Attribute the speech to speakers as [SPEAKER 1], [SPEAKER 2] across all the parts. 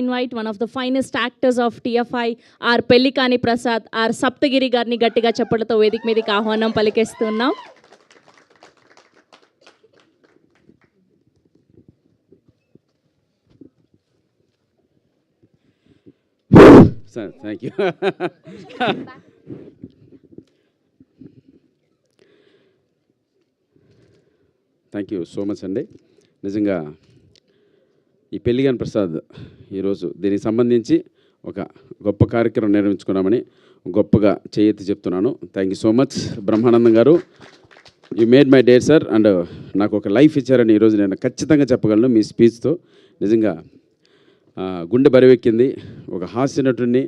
[SPEAKER 1] invite one of the finest actors of TFI, our Pellikani Prasad, our Saptagiri Garni గట్టిగా చప్పట్లతో వేదిక మీదకి ఆహ్వానం పలికేస్తున్నాం.
[SPEAKER 2] Sir, thank you. Thank you so much అండి. నిజంగా ఈ పెళ్లిగాని ప్రసాద్ ఈరోజు దీనికి సంబంధించి ఒక గొప్ప కార్యక్రమం నిర్వహించుకున్నామని గొప్పగా చేయెత్తి చెప్తున్నాను. Thank you so much Brahmanandam garu. You made my day sir. And నాకు ఒక లైఫ్ ఇచ్చారని ఈరోజు నేను ఖచ్చితంగా చెప్పగలను మీ స్పీచ్తో. నిజంగా గుండె బరివెక్కింది. ఒక హాస్య నటుడిని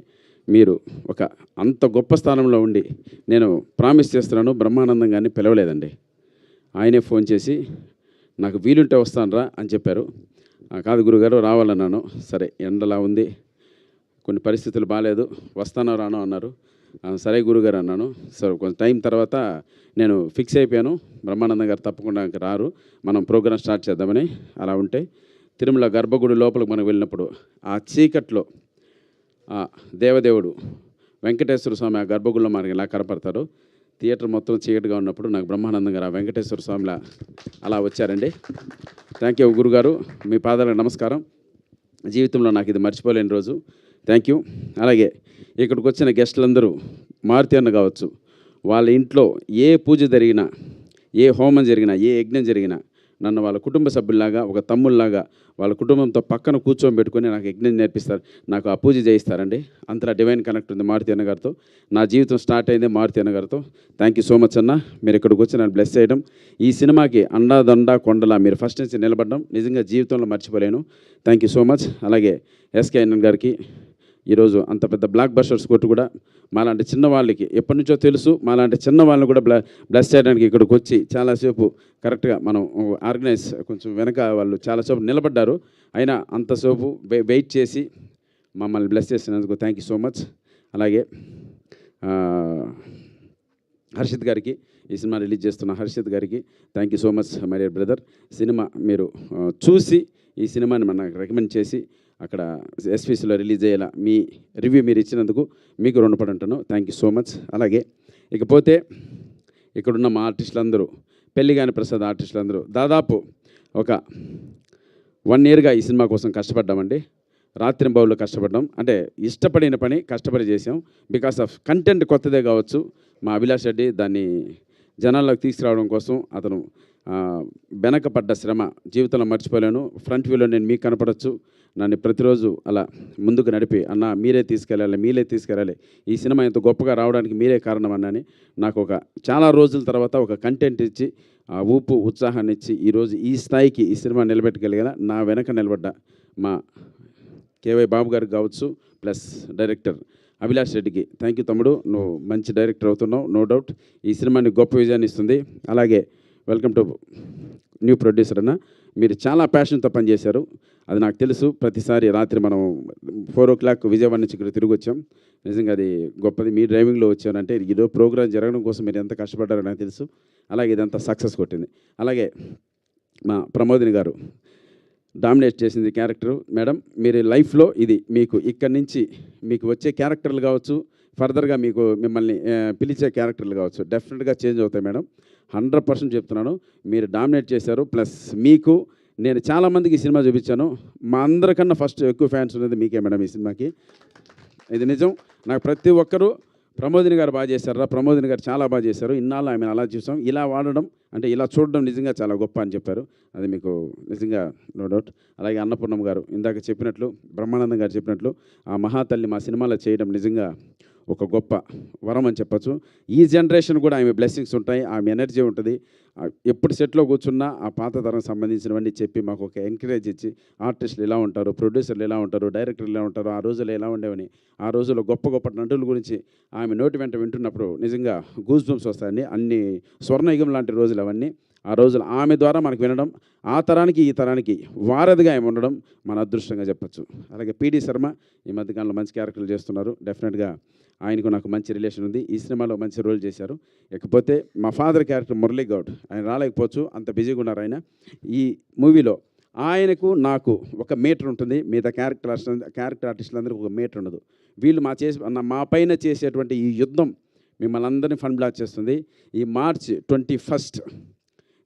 [SPEAKER 2] మీరు ఒక అంత గొప్ప స్థానంలో ఉండి నేను ప్రామిస్ చేస్తున్నాను, బ్రహ్మానందం గారిని పిలవలేదండి. ఆయనే ఫోన్ చేసి నాకు వీలుంటే వస్తానురా అని చెప్పారు. కాదు గురుగారు రావాలన్నాను. సరే ఎండలా ఉంది, కొన్ని పరిస్థితులు బాగాలేదు, వస్తానో రానో అన్నారు. సరే గురుగారు అన్నాను. సరే కొంచెం టైం తర్వాత నేను ఫిక్స్ అయిపోయాను, బ్రహ్మానందం గారు తప్పకుండా రారు, మనం ప్రోగ్రాం స్టార్ట్ చేద్దామని. అలా ఉంటే తిరుమల గర్భగుడి లోపలికి మనం వెళ్ళినప్పుడు ఆ చీకట్లో ఆ దేవదేవుడు వెంకటేశ్వర స్వామి ఆ గర్భగుడిలో మనకి ఎలా కనపడతారు. థియేటర్ మొత్తం చీకటిగా ఉన్నప్పుడు నాకు బ్రహ్మానందం గారు ఆ వెంకటేశ్వర స్వామిలా అలా వచ్చారండి. థ్యాంక్ యూ గురుగారు, మీ పాదాలకు నమస్కారం. జీవితంలో నాకు ఇది మర్చిపోలేని రోజు. Thank you. అలాగే ఇక్కడికి వచ్చిన గెస్టులందరూ మారుతి అన్న కావచ్చు, వాళ్ళ ఇంట్లో ఏ పూజ జరిగినా, ఏ హోమం జరిగినా, ఏ యజ్ఞం జరిగినా నన్ను వాళ్ళ కుటుంబ సభ్యుల్లాగా, ఒక తమ్ముళ్ళలాగా వాళ్ళ కుటుంబంతో పక్కన కూర్చోబెట్టుకొని నాకు యజ్ఞం నేర్పిస్తారు, నాకు ఆ పూజ చేయిస్తారండి. అంతలా డివైన్ కనెక్ట్ ఉంది మారుతి అన్న గారితో. నా జీవితం స్టార్ట్ అయింది మారుతి అన్న గారితో. థ్యాంక్ యూ సో మచ్ అన్న, మీరు ఇక్కడికి వచ్చి నన్ను బ్లెస్ చేయడం, ఈ సినిమాకి అండాదండా కొండలా మీరు ఫస్ట్ నుంచి నిలబడడం నిజంగా జీవితంలో మర్చిపోలేను. Thank you so much. అలాగే ఎస్కే అన్న గారికి ఈరోజు అంత పెద్ద బ్లాక్ బస్టర్స్ కొట్టు కూడా మాలాంటి చిన్నవాళ్ళకి ఎప్పటి నుంచో తెలుసు, మాలాంటి చిన్న వాళ్ళని కూడా బ్లెస్ చేయడానికి ఇక్కడికి వచ్చి చాలాసేపు కరెక్ట్గా మనం ఆర్గనైజ్ కొంచెం వెనక వాళ్ళు చాలాసేపు నిలబడ్డారు, అయినా అంతసేపు వెయిట్ చేసి మమ్మల్ని బ్లెస్ చేసినందుకు థ్యాంక్ యూ సో మచ్. అలాగే హర్షిత్ గారికి, ఈ సినిమా రిలీజ్ చేస్తున్న హర్షిత్ గారికి thank you so much my dear brother. Cinema మీరు చూసి ఈ సినిమాని మనకు రికమెండ్ చేసి అక్కడ ఎస్పీసీలో రిలీజ్ అయ్యేలా మీ రివ్యూ మీరు ఇచ్చినందుకు మీకు రుణపడి ఉంటాను. Thank you so much. అలాగే ఇకపోతే ఇక్కడున్న మా ఆర్టిస్టులందరూ, పెళ్లిగాని ప్రసాద్ ఆర్టిస్టులందరూ దాదాపు ఒక 1 yearగా ఈ సినిమా కోసం కష్టపడ్డామండి. రాత్రింబౌళ్ళు కష్టపడ్డాం. అంటే ఇష్టపడిన పని కష్టపడి చేసాం. బికాస్ ఆఫ్ కంటెంట్ కొత్తదే కావచ్చు, మా అభిలాష్ రెడ్డి దాన్ని జనాల్లోకి తీసుకురావడం కోసం అతను వెనకపడ్డ శ్రమ జీవితంలో మర్చిపోలేను. ఫ్రంట్ వ్యూలో నేను మీకు కనపడవచ్చు, నన్ను ప్రతిరోజు అలా ముందుకు నడిపి అన్న మీరే తీసుకెళ్ళాలి, ఈ సినిమా ఇంత గొప్పగా రావడానికి మీరే కారణం అన్నని నాకు ఒక చాలా రోజుల తర్వాత ఒక కంటెంట్ ఇచ్చి ఆ ఊపు ఉత్సాహాన్ని ఇచ్చి ఈరోజు ఈ స్థాయికి ఈ సినిమా నిలబెట్టగలిగిన నా వెనక నిలబడ్డ మా కేవై బాబు గారికి కావచ్చు, ప్లస్ డైరెక్టర్ అభిలాష్ రెడ్డికి థ్యాంక్ యూ తమ్ముడు, నువ్వు మంచి డైరెక్టర్ అవుతున్నావు, నో డౌట్ ఈ సినిమాని గొప్ప విజయాన్ని ఇస్తుంది. అలాగే వెల్కమ్ టు న్యూ ప్రొడ్యూసర్ అన్న, మీరు చాలా ప్యాషన్తో పనిచేశారు, అది నాకు తెలుసు. ప్రతిసారి రాత్రి మనం 4 o'clock విజయవాడ నుంచి ఇక్కడ తిరిగి వచ్చాం. నిజంగా అది గొప్పది. మీ డ్రైవింగ్లో వచ్చానంటే ఇదో ప్రోగ్రామ్ జరగడం కోసం మీరు ఎంత కష్టపడ్డారో నాకు తెలుసు. అలాగే ఇదంతా సక్సెస్ కొట్టింది. అలాగే మా ప్రమోదిని గారు డామినేట్ చేసింది క్యారెక్టర్. మేడం మీరు లైఫ్లో ఇది మీకు ఇక్కడి నుంచి మీకు వచ్చే క్యారెక్టర్లు కావచ్చు, ఫర్దర్గా మీకు మిమ్మల్ని పిలిచే క్యారెక్టర్లు కావచ్చు, డెఫినెట్గా చేంజ్ అవుతాయి మేడం. 100% చెప్తున్నాను. మీరు డామినేట్ చేశారు. ప్లస్ మీకు నేను చాలామందికి ఈ సినిమా చూపించాను, మా అందరికన్నా ఫస్ట్ ఎక్కువ ఫ్యాన్స్ ఉన్నది మీకే మేడం ఈ సినిమాకి. ఇది నిజం. నాకు ప్రతి ఒక్కరూ ప్రమోదిని గారు బాగా చేశారా, ప్రమోదిని గారు చాలా బాగా చేశారు, ఇన్నాళ్ళు ఆమెను అలా చూసాం, ఇలా వాడడం అంటే ఇలా చూడడం నిజంగా చాలా గొప్ప అని చెప్పారు. అది మీకు నిజంగా నో డౌట్. అలాగే అన్నపూర్ణమ్మ గారు ఇందాక చెప్పినట్లు, బ్రహ్మానందం గారు చెప్పినట్లు ఆ మహాతల్లి మా సినిమాలో చేయడం నిజంగా ఒక గొప్ప వరం అని చెప్పచ్చు. ఈ జనరేషన్ కూడా ఆమె బ్లెస్సింగ్స్ ఉంటాయి, ఆమె ఎనర్జీ ఉంటుంది. ఎప్పుడు సెట్లో కూర్చున్నా ఆ పాత తరం సంబంధించినవన్నీ చెప్పి మాకు ఒక ఎంకరేజ్ ఇచ్చి ఆర్టిస్టులు ఎలా ఉంటారు, ప్రొడ్యూసర్లు ఎలా ఉంటారు, డైరెక్టర్లు ఎలా ఉంటారు, ఆ రోజుల్లో ఎలా ఉండేవని, ఆ రోజుల్లో గొప్ప గొప్ప నటుల గురించి ఆమె నోటి వెంట వింటున్నప్పుడు నిజంగా గూస్ బంప్స్ వస్తాయండి. అన్ని స్వర్ణయుగం లాంటి రోజులు అవన్నీ. ఆ రోజులు ఆమె ద్వారా మనకు వినడం, ఆ తరానికి ఈ తరానికి వారధిగా ఆమె ఉండడం మన అదృష్టంగా చెప్పచ్చు. అలాగే పీడి శర్మ ఈ మధ్యకాలంలో మంచి క్యారెక్టర్లు చేస్తున్నారు. డెఫినెట్గా ఆయనకు నాకు మంచి రిలేషన్ ఉంది, ఈ సినిమాలో మంచి రోల్ చేశారు. ఇకపోతే మా ఫాదర్ క్యారెక్టర్ మురళీ గౌడ్, ఆయన రాలేకపోవచ్చు, అంత బిజీగా ఉన్నారు ఆయన. ఈ మూవీలో ఆయనకు నాకు ఒక మీటర్ ఉంటుంది, మిగతా క్యారెక్టర్ ఆర్టిస్టులందరికీ ఒక మీటర్ ఉండదు. వీళ్ళు మా పైన చేసేటువంటి ఈ యుద్ధం మిమ్మల్ని అందరినీ ఫన్ బ్లాక్ చేస్తుంది. ఈ మార్చ్ 21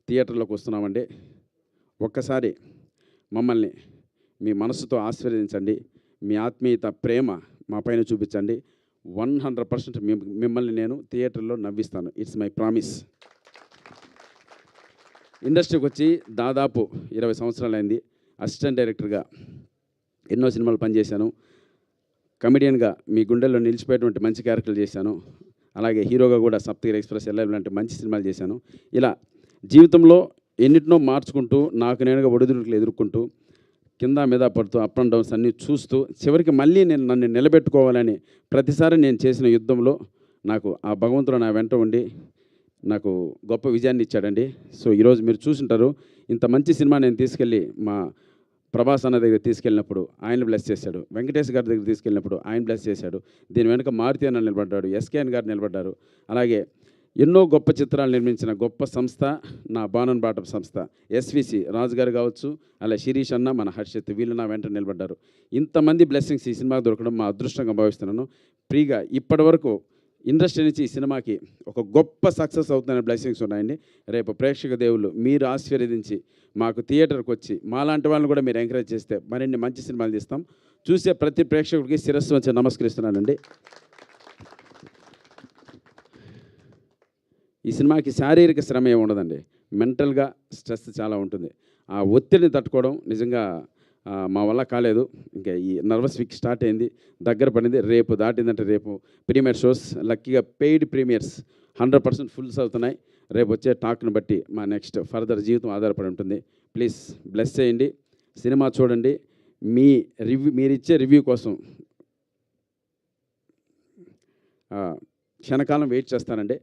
[SPEAKER 2] థియేటర్లోకి వస్తున్నామండి. ఒక్కసారి మమ్మల్ని మీ మనసుతో ఆశీర్వదించండి, మీ ఆత్మీయత ప్రేమ మా పైన చూపించండి. 100% మిమ్మల్ని నేను థియేటర్లో నవ్విస్తాను. It's my promise. ఇండస్ట్రీకి వచ్చి దాదాపు 20 సంవత్సరాలు అయింది. అసిస్టెంట్ డైరెక్టర్గా ఎన్నో సినిమాలు పనిచేశాను. కమెడియన్గా మీ గుండెల్లో నిలిచిపోయేటువంటి మంచి క్యారెక్టర్లు చేశాను. అలాగే హీరోగా కూడా సప్తగిరి ఎక్స్ప్రెస్ ఎల్ఐ లాంటి మంచి సినిమాలు చేశాను. ఇలా జీవితంలో ఎన్నిటినో మార్చుకుంటూ నాకు నేనుగా ఒడిదుడుకులు ఎదుర్కొంటూ కింద మీద పడుతూ అప్ అండ్ డౌన్స్ అన్నీ చూస్తూ చివరికి మళ్ళీ నన్ను నిలబెట్టుకోవాలని ప్రతిసారి నేను చేసిన యుద్ధంలో నాకు ఆ భగవంతుడు నా వెంట ఉండి నాకు గొప్ప విజయాన్ని ఇచ్చాడండి. సో ఈరోజు మీరు చూసుంటారు, ఇంత మంచి సినిమా నేను తీసుకెళ్ళి మా ప్రభాస్ అన్న దగ్గర తీసుకెళ్ళినప్పుడు ఆయన బ్లెస్ చేశాడు, వెంకటేష్ గారి దగ్గర తీసుకెళ్ళినప్పుడు ఆయన బ్లెస్ చేశాడు, దీని వెనుక మారుతి అన్న నిలబడ్డాడు, ఎస్కేఎన్ గారు నిలబడ్డారు. అలాగే ఎన్నో గొప్ప చిత్రాలు నిర్మించిన గొప్ప సంస్థ నా బాణన్ బాటం సంస్థ, ఎస్విసి రాజు గారు కావచ్చు, అలా శిరీష్ అన్న, మన హర్షిత్, వీళ్ళు నా వెంట నిలబడ్డారు. ఇంతమంది బ్లెస్సింగ్స్ ఈ సినిమాకి దొరకడం మా అదృష్టంగా భావిస్తున్నాను. ఫ్రీగా ఇప్పటి వరకు ఇండస్ట్రీ నుంచి ఈ సినిమాకి ఒక గొప్ప సక్సెస్ అవుతున్న బ్లెస్సింగ్స్ ఉన్నాయండి. రేపు ప్రేక్షక దేవుళ్ళు మీరు ఆశీర్వదించి మాకు థియేటర్కి వచ్చి మాలాంటి వాళ్ళని కూడా మీరు ఎంకరేజ్ చేస్తే మరిన్ని మంచి సినిమాలు తీస్తాం. చూసే ప్రతి ప్రేక్షకుడికి శిరస్సు వచ్చి నమస్కరిస్తున్నానండి. ఈ సినిమాకి శారీరక శ్రమ ఏమి ఉండదండి, మెంటల్గా స్ట్రెస్ చాలా ఉంటుంది. ఆ ఒత్తిడిని తట్టుకోవడం నిజంగా మా వల్ల కాలేదు. ఇంకా ఈ నర్వస్ వీక్ స్టార్ట్ అయింది, దగ్గర పడింది. రేపు దాటిందంటే రేపు ప్రీమియర్ షోస్, లక్కీగా పెయిడ్ ప్రీమియర్స్ 100% ఫుల్స్ అవుతున్నాయి. రేపు వచ్చే టాక్ను బట్టి మా నెక్స్ట్ ఫర్దర్ జీవితం ఆధారపడి ఉంటుంది. ప్లీజ్ బ్లెస్ చేయండి, సినిమా చూడండి. మీరిచ్చే రివ్యూ కోసం క్షణకాలం వెయిట్ చేస్తానండి.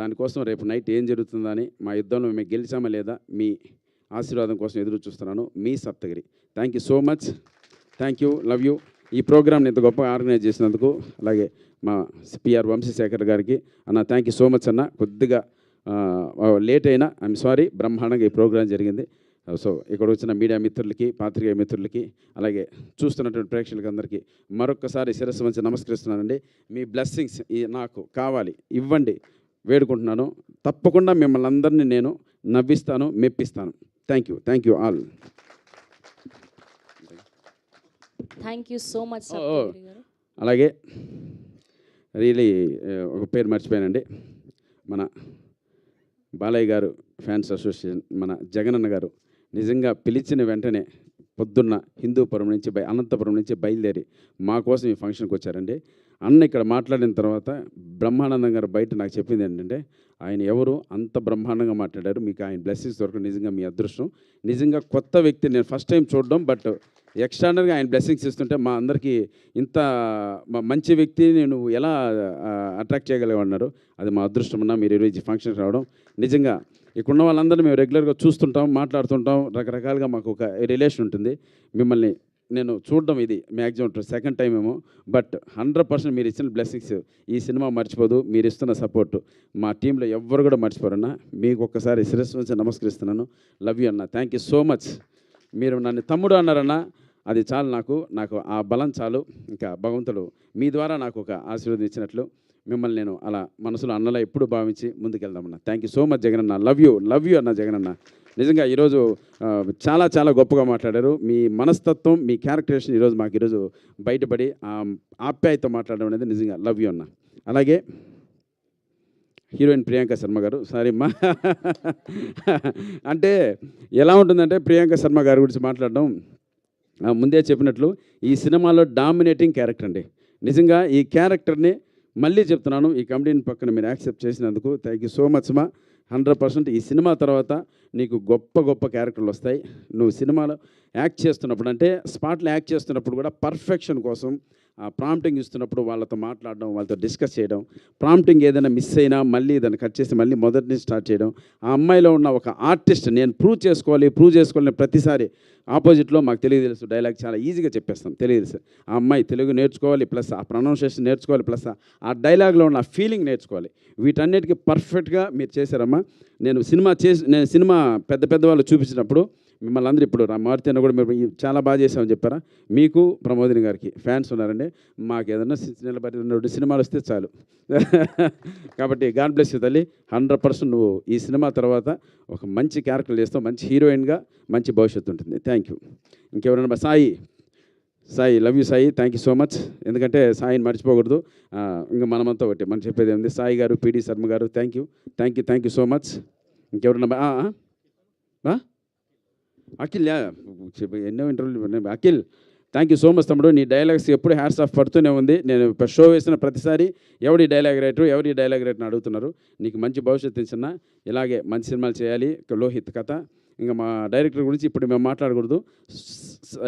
[SPEAKER 2] దానికోసం రేపు నైట్ ఏం జరుగుతుందని, మా యుద్ధంలో మేము గెలిచామా లేదా, మీ ఆశీర్వాదం కోసం ఎదురు చూస్తున్నాను. మీ Saptagiri. Thank you so much. Thank you, love you. ఈ ప్రోగ్రామ్ని ఇంత గొప్పగా ఆర్గనైజ్ చేసినందుకు, అలాగే మా పిఆర్ వంశీశేఖర్ గారికి అన్న థ్యాంక్ యూ సో మచ్ అన్న. కొద్దిగా లేట్ అయినా ఐఎమ్ సారీ, బ్రహ్మాండంగా ఈ ప్రోగ్రాం జరిగింది. సో ఇక్కడ వచ్చిన మీడియా మిత్రులకి, పాత్రికేయ మిత్రులకి, అలాగే చూస్తున్నటువంటి ప్రేక్షకులకి అందరికీ మరొక్కసారి శిరస్సు వంచి నమస్కరిస్తున్నానండి. మీ బ్లెస్సింగ్స్ నాకు కావాలి, ఇవ్వండి, వేడుకుంటున్నాను. తప్పకుండా మిమ్మల్ని అందరినీ నేను నవ్విస్తాను, మెప్పిస్తాను. Thank you all.
[SPEAKER 1] Thank you so much.
[SPEAKER 2] అలాగే రియలీ ఒక పేరు మర్చిపోయానండి, మన బాలయ్య గారు ఫ్యాన్స్ అసోసియేషన్, మన జగనన్న గారు నిజంగా పిలిచిన వెంటనే పొద్దున్న హిందూపురం నుంచి అనంతపురం నుంచి బయలుదేరి మా కోసం ఈ ఫంక్షన్కి వచ్చారండి. అన్న ఇక్కడ మాట్లాడిన తర్వాత బ్రహ్మానందం గారు బయట నాకు చెప్పింది ఏంటంటే, ఆయన ఎవరు అంత బ్రహ్మాండంగా మాట్లాడారు, మీకు ఆయన బ్లెస్సింగ్స్ దొరకడం నిజంగా మీ అదృష్టం. నిజంగా కొత్త వ్యక్తి నేను ఫస్ట్ టైం చూడడం, బట్ ఎక్స్ట్రానర్గా ఆయన బ్లెస్సింగ్స్ ఇస్తుంటే మా అందరికీ ఇంత మంచి వ్యక్తిని నువ్వు ఎలా అట్రాక్ట్ చేయగలిగామన్నారు. అది మా అదృష్టం అన్న, మీరు ఈరోజు ఫంక్షన్కి రావడం. నిజంగా ఇక్కడున్న వాళ్ళందరినీ మేము రెగ్యులర్గా చూస్తుంటాం, మాట్లాడుతుంటాం, రకరకాలుగా మాకు ఒక రిలేషన్ ఉంటుంది. మిమ్మల్ని నేను చూడడం ఇది మ్యాక్సిమం సెకండ్ టైం ఏమో, బట్ 100% మీరు ఇచ్చిన బ్లెస్సింగ్స్ ఈ సినిమా మర్చిపోదు. మీరు ఇస్తున్న సపోర్టు మా టీంలో ఎవ్వరు కూడా మర్చిపోరన్నా. మీకు ఒక్కసారి శిరస్సు నుంచి నమస్కరిస్తున్నాను. లవ్ యూ అన్న, థ్యాంక్ యూ సో మచ్. మీరు నన్ను తమ్ముడు అన్నారన్నా, అది చాలు నాకు ఆ బలం చాలు. ఇంకా భగవంతుడు మీ ద్వారా నాకు ఒక ఆశీర్వాదం ఇచ్చినట్లు మిమ్మల్ని నేను అలా మనసులో అన్నలా ఎప్పుడు భావించి ముందుకెళ్దామన్నా. Thank you so much Jagananna. Love you అన్న జగనన్న. నిజంగా ఈరోజు చాలా గొప్పగా మాట్లాడారు. మీ మనస్తత్వం, మీ క్యారెక్టరేషన్ ఈరోజు మాకు ఈరోజు బయటపడి ఆప్యాయతో మాట్లాడడం అనేది నిజంగా లవ్ యూ అన్న. అలాగే హీరోయిన్ ప్రియాంక శర్మ గారు, సారీ అమ్మా, అంటే ఎలా ఉంటుందంటే ప్రియాంక శర్మ గారి గురించి మాట్లాడడం, ముందే చెప్పినట్లు ఈ సినిమాలో డామినేటింగ్ క్యారెక్టర్ అండి. నిజంగా ఈ క్యారెక్టర్ని మళ్ళీ చెప్తున్నాను, ఈ కమిటీని పక్కన మీరు యాక్సెప్ట్ చేసినందుకు థ్యాంక్ యూ సో మచ్ మా. 100% ఈ సినిమా తర్వాత నీకు గొప్ప క్యారెక్టర్లు వస్తాయి. నువ్వు సినిమాలో యాక్ట్ చేస్తున్నప్పుడు, అంటే స్పాట్లో యాక్ట్ చేస్తున్నప్పుడు కూడా పర్ఫెక్షన్ కోసం ప్రాంప్టింగ్ ఇస్తున్నప్పుడు వాళ్ళతో మాట్లాడడం, వాళ్ళతో డిస్కస్ చేయడం, ప్రాంప్టింగ్ ఏదైనా మిస్ అయినా మళ్ళీ దాన్ని కట్ చేసి మళ్ళీ మొదటి నుంచి స్టార్ట్ చేయడం. ఆ అమ్మాయిలో ఉన్న ఒక ఆర్టిస్ట్ నేను ప్రూవ్ చేసుకోవాలి ప్రతిసారి ఆపోజిట్లో మాకు తెలుసు డైలాగ్ చాలా ఈజీగా చెప్పేస్తాం, తెలుసు. ఆ అమ్మాయి తెలుగు నేర్చుకోవాలి, ప్లస్ ఆ ప్రొనౌన్సియేషన్ నేర్చుకోవాలి, ప్లస్ ఆ డైలాగ్లో ఉన్న ఫీలింగ్ నేర్చుకోవాలి. వీటన్నిటికీ పర్ఫెక్ట్గా మీరు చేశారమ్మా. నేను సినిమా పెద్ద వాళ్ళు చూపించినప్పుడు మిమ్మల్ని అందరూ ఇప్పుడు మారుతి అన్న కూడా మీరు చాలా బాగా చేసామని చెప్పారా, మీకు ప్రమోదిని గారికి ఫ్యాన్స్ ఉన్నారండి. మాకు ఏదన్నా నిలబడి ఉన్న సినిమాలు వస్తే చాలు. కాబట్టి గాడ్ బ్లెస్ యూ తల్లి. 100% నువ్వు ఈ సినిమా తర్వాత ఒక మంచి క్యారెక్టర్ చేస్తావు, మంచి హీరోయిన్గా మంచి భవిష్యత్తు ఉంటుంది. Thank you. ఇంకెవరైనా Sai love you Sai, thank you so much. ఎందుకంటే సాయిని మర్చిపోకూడదు. ఇంకా మనమంతా ఒకటి మనం చెప్పేది ఏంది, సాయి గారు, పిడి శర్మ గారు, థ్యాంక్ యూ సో మచ్. ఇంకెవరన్నా అఖిల్, ఎన్నో ఇంటర్వ్యూలు. Akhil, thank you so much తమ్ముడు. నీ డైలాగ్స్ ఎప్పుడు హ్యాట్స్ ఆఫ్ పడుతూనే ఉంది. నేను షో వేసిన ప్రతిసారి ఎవరి డైలాగ్ రైటర్ని అడుగుతున్నారు. నీకు మంచి భవిష్యత్తు ఇచ్చిన, ఇలాగే మంచి సినిమాలు చేయాలి. లోహిత్ కథ, ఇంకా మా డైరెక్టర్ గురించి ఇప్పుడు మేము మాట్లాడకూడదు.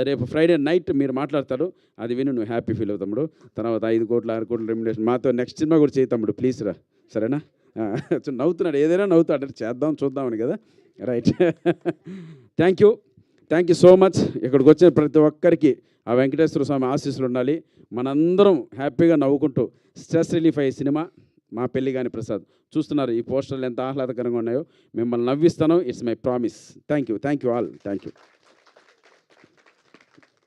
[SPEAKER 2] రేపు ఫ్రైడే నైట్ మీరు మాట్లాడతారు, అది విని నువ్వు హ్యాపీ ఫీల్ అవుతాడు. తర్వాత 5 కోట్ల 6 కోట్ల రెమ్యునరేషన్ మాతో నెక్స్ట్ సినిమా కూడా చేయి తమ్ముడు, ప్లీజ్ రా, సరేనా? నవ్వుతున్నాడు, ఏదైనా నవ్వుతాడు, చేద్దామని కదా. Right. Thank you so much. ఇక్కడికి వచ్చిన ప్రతి ఒక్కరికి ఆ వెంకటేశ్వర స్వామి ఆశీస్సులు ఉండాలి. మనందరం హ్యాపీగా నవ్వుకుంటూ స్ట్రెస్ రిలీఫ్ అయ్యే సినిమా మా పెళ్లి కాని ప్రసాద్. చూస్తున్నారు ఈ పోస్టర్లు ఎంత ఆహ్లాదకరంగా ఉన్నాయో. మిమ్మల్ని నవ్విస్తాను, it's my promise. Thank you all.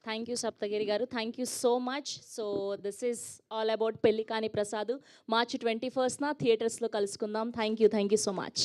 [SPEAKER 2] Thank
[SPEAKER 1] you Saptagiri garu, thank you so much. So this is all about Pelli Kani Prasad. March 21న థియేటర్స్లో కలుసుకుందాం. Thank you so much.